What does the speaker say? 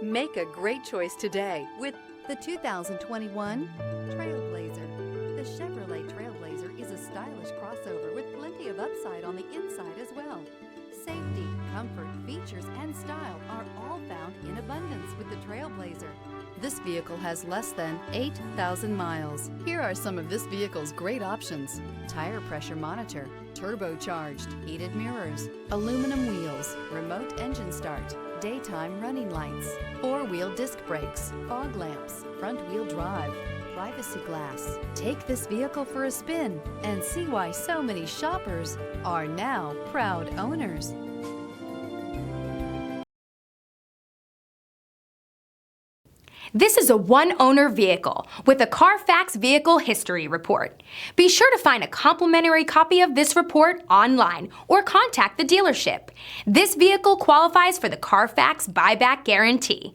Make a great choice today with the 2021 TrailBlazer. The Chevrolet TrailBlazer is a stylish crossover with plenty of upside on the inside as well. Safety, comfort, features, and style are all found in abundance with the TrailBlazer. This vehicle has less than 8,000 miles. Here are some of this vehicle's great options: tire pressure monitor, turbocharged, heated mirrors, aluminum wheels, remote engine start, daytime running lights, four-wheel disc brakes, fog lamps, front-wheel drive, privacy glass. Take this vehicle for a spin and see why so many shoppers are now proud owners. This is a one-owner vehicle with a Carfax Vehicle History Report. Be sure to find a complimentary copy of this report online or contact the dealership. This vehicle qualifies for the Carfax Buyback Guarantee.